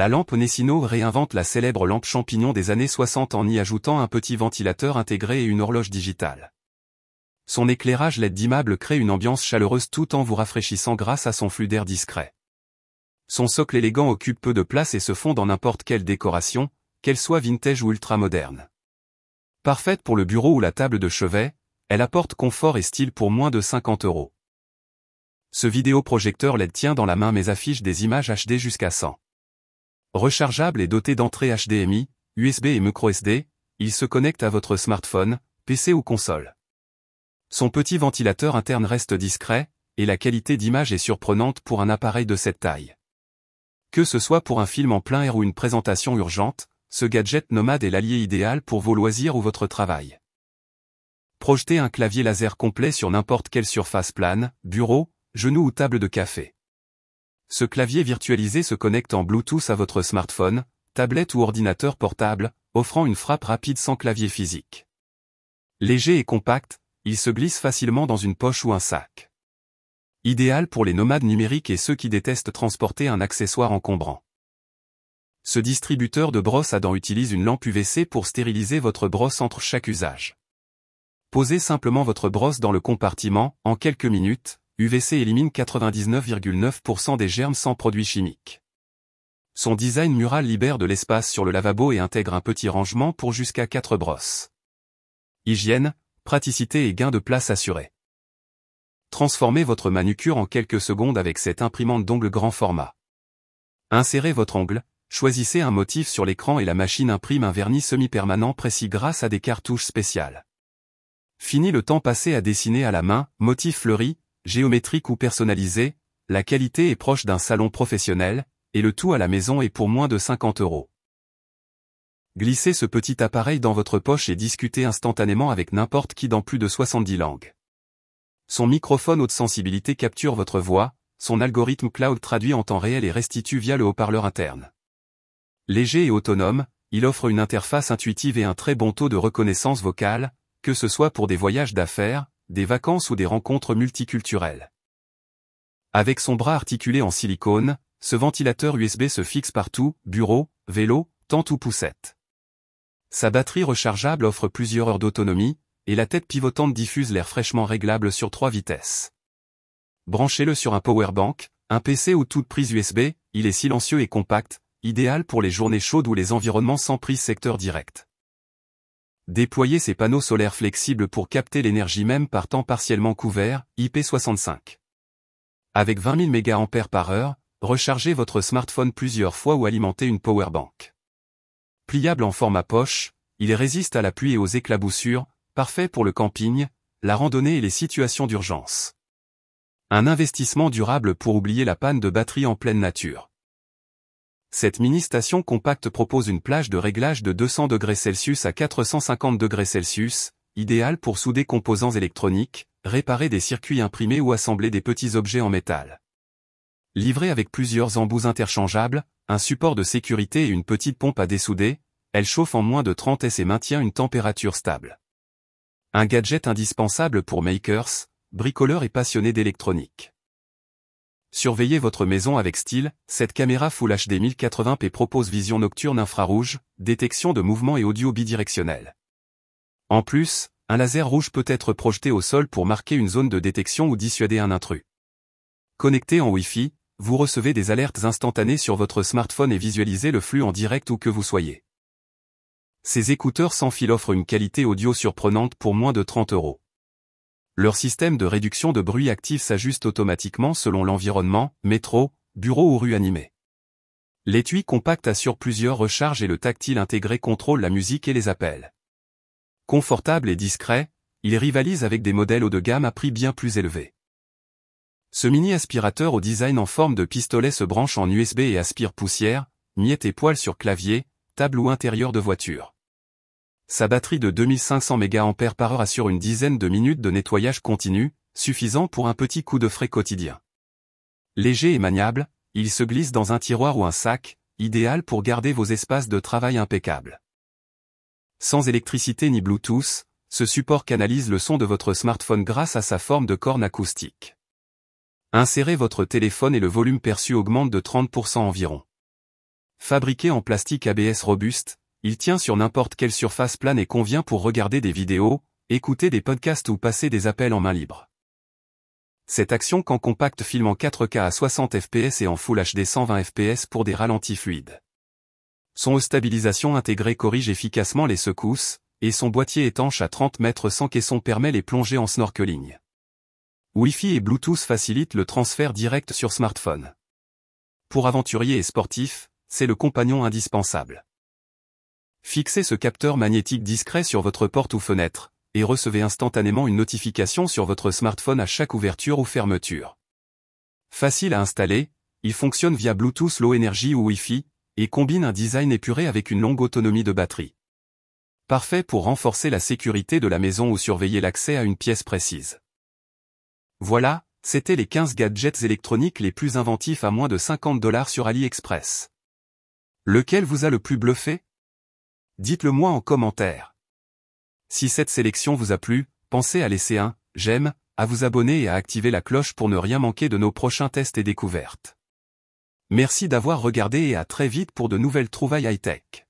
La lampe Nessino réinvente la célèbre lampe champignon des années 60 en y ajoutant un petit ventilateur intégré et une horloge digitale. Son éclairage LED dimmable crée une ambiance chaleureuse tout en vous rafraîchissant grâce à son flux d'air discret. Son socle élégant occupe peu de place et se fond dans n'importe quelle décoration, qu'elle soit vintage ou ultramoderne. Parfaite pour le bureau ou la table de chevet, elle apporte confort et style pour moins de 50 €. Ce vidéoprojecteur LED tient dans la main mais affiche des images HD jusqu'à 100. Rechargeable et doté d'entrées HDMI, USB et microSD, il se connecte à votre smartphone, PC ou console. Son petit ventilateur interne reste discret, et la qualité d'image est surprenante pour un appareil de cette taille. Que ce soit pour un film en plein air ou une présentation urgente, ce gadget nomade est l'allié idéal pour vos loisirs ou votre travail. Projetez un clavier laser complet sur n'importe quelle surface plane, bureau, genou ou table de café. Ce clavier virtualisé se connecte en Bluetooth à votre smartphone, tablette ou ordinateur portable, offrant une frappe rapide sans clavier physique. Léger et compact, il se glisse facilement dans une poche ou un sac. Idéal pour les nomades numériques et ceux qui détestent transporter un accessoire encombrant. Ce distributeur de brosse à dents utilise une lampe UVC pour stériliser votre brosse entre chaque usage. Posez simplement votre brosse dans le compartiment, en quelques minutes, UVC élimine 99,9% des germes sans produits chimiques. Son design mural libère de l'espace sur le lavabo et intègre un petit rangement pour jusqu'à 4 brosses. Hygiène, praticité et gain de place assurés. Transformez votre manucure en quelques secondes avec cette imprimante d'ongles grand format. Insérez votre ongle, choisissez un motif sur l'écran et la machine imprime un vernis semi-permanent précis grâce à des cartouches spéciales. Fini le temps passé à dessiner à la main, motifs fleuris, géométriques ou personnalisés, la qualité est proche d'un salon professionnel, et le tout à la maison est pour moins de 50 €. Glissez ce petit appareil dans votre poche et discutez instantanément avec n'importe qui dans plus de 70 langues. Son microphone haute sensibilité capture votre voix, son algorithme cloud traduit en temps réel et restitue via le haut-parleur interne. Léger et autonome, il offre une interface intuitive et un très bon taux de reconnaissance vocale, que ce soit pour des voyages d'affaires, des vacances ou des rencontres multiculturelles. Avec son bras articulé en silicone, ce ventilateur USB se fixe partout, bureau, vélo, tente ou poussette. Sa batterie rechargeable offre plusieurs heures d'autonomie, et la tête pivotante diffuse l'air fraîchement réglable sur 3 vitesses. Branchez-le sur un powerbank, un PC ou toute prise USB, il est silencieux et compact, idéal pour les journées chaudes ou les environnements sans prise secteur direct. Déployez ces panneaux solaires flexibles pour capter l'énergie même par temps partiellement couvert, IP65. Avec 20 000 mAh, rechargez votre smartphone plusieurs fois ou alimentez une powerbank. Pliable en format poche, il résiste à la pluie et aux éclaboussures, parfait pour le camping, la randonnée et les situations d'urgence. Un investissement durable pour oublier la panne de batterie en pleine nature. Cette mini-station compacte propose une plage de réglage de 200°C à 450°C, idéale pour souder composants électroniques, réparer des circuits imprimés ou assembler des petits objets en métal. Livrée avec plusieurs embouts interchangeables, un support de sécurité et une petite pompe à dessouder, elle chauffe en moins de 30 degrees et maintient une température stable. Un gadget indispensable pour makers, bricoleurs et passionnés d'électronique. Surveillez votre maison avec style, cette caméra Full HD 1080p propose vision nocturne infrarouge, détection de mouvement et audio bidirectionnel. En plus, un laser rouge peut être projeté au sol pour marquer une zone de détection ou dissuader un intrus. Connecté en Wi-Fi, vous recevez des alertes instantanées sur votre smartphone et visualisez le flux en direct où que vous soyez. Ces écouteurs sans fil offrent une qualité audio surprenante pour moins de 30 €. Leur système de réduction de bruit actif s'ajuste automatiquement selon l'environnement, métro, bureau ou rue animée. L'étui compact assure plusieurs recharges et le tactile intégré contrôle la musique et les appels. Confortable et discret, il rivalise avec des modèles haut de gamme à prix bien plus élevé. Ce mini aspirateur au design en forme de pistolet se branche en USB et aspire poussière, miettes et poils sur clavier, table ou intérieur de voiture. Sa batterie de 2500 mAh assure une dizaine de minutes de nettoyage continu, suffisant pour un petit coup de frais quotidien. Léger et maniable, il se glisse dans un tiroir ou un sac, idéal pour garder vos espaces de travail impeccables. Sans électricité ni Bluetooth, ce support canalise le son de votre smartphone grâce à sa forme de corne acoustique. Insérez votre téléphone et le volume perçu augmente de 30% environ. Fabriqué en plastique ABS robuste, il tient sur n'importe quelle surface plane et convient pour regarder des vidéos, écouter des podcasts ou passer des appels en main libre. Cette action quand compact filme en 4K à 60 fps et en Full HD 120 fps pour des ralentis fluides. Son stabilisation intégrée corrige efficacement les secousses, et son boîtier étanche à 30 mètres sans caisson permet les plongées en snorkeling. Wi-Fi et Bluetooth facilitent le transfert direct sur smartphone. Pour aventuriers et sportifs, c'est le compagnon indispensable. Fixez ce capteur magnétique discret sur votre porte ou fenêtre, et recevez instantanément une notification sur votre smartphone à chaque ouverture ou fermeture. Facile à installer, il fonctionne via Bluetooth Low Energy ou Wi-Fi, et combine un design épuré avec une longue autonomie de batterie. Parfait pour renforcer la sécurité de la maison ou surveiller l'accès à une pièce précise. Voilà, c'était les 15 gadgets électroniques les plus inventifs à moins de 50 $ sur AliExpress. Lequel vous a le plus bluffé? Dites-le moi en commentaire. Si cette sélection vous a plu, pensez à laisser un j'aime, à vous abonner et à activer la cloche pour ne rien manquer de nos prochains tests et découvertes. Merci d'avoir regardé et à très vite pour de nouvelles trouvailles high-tech.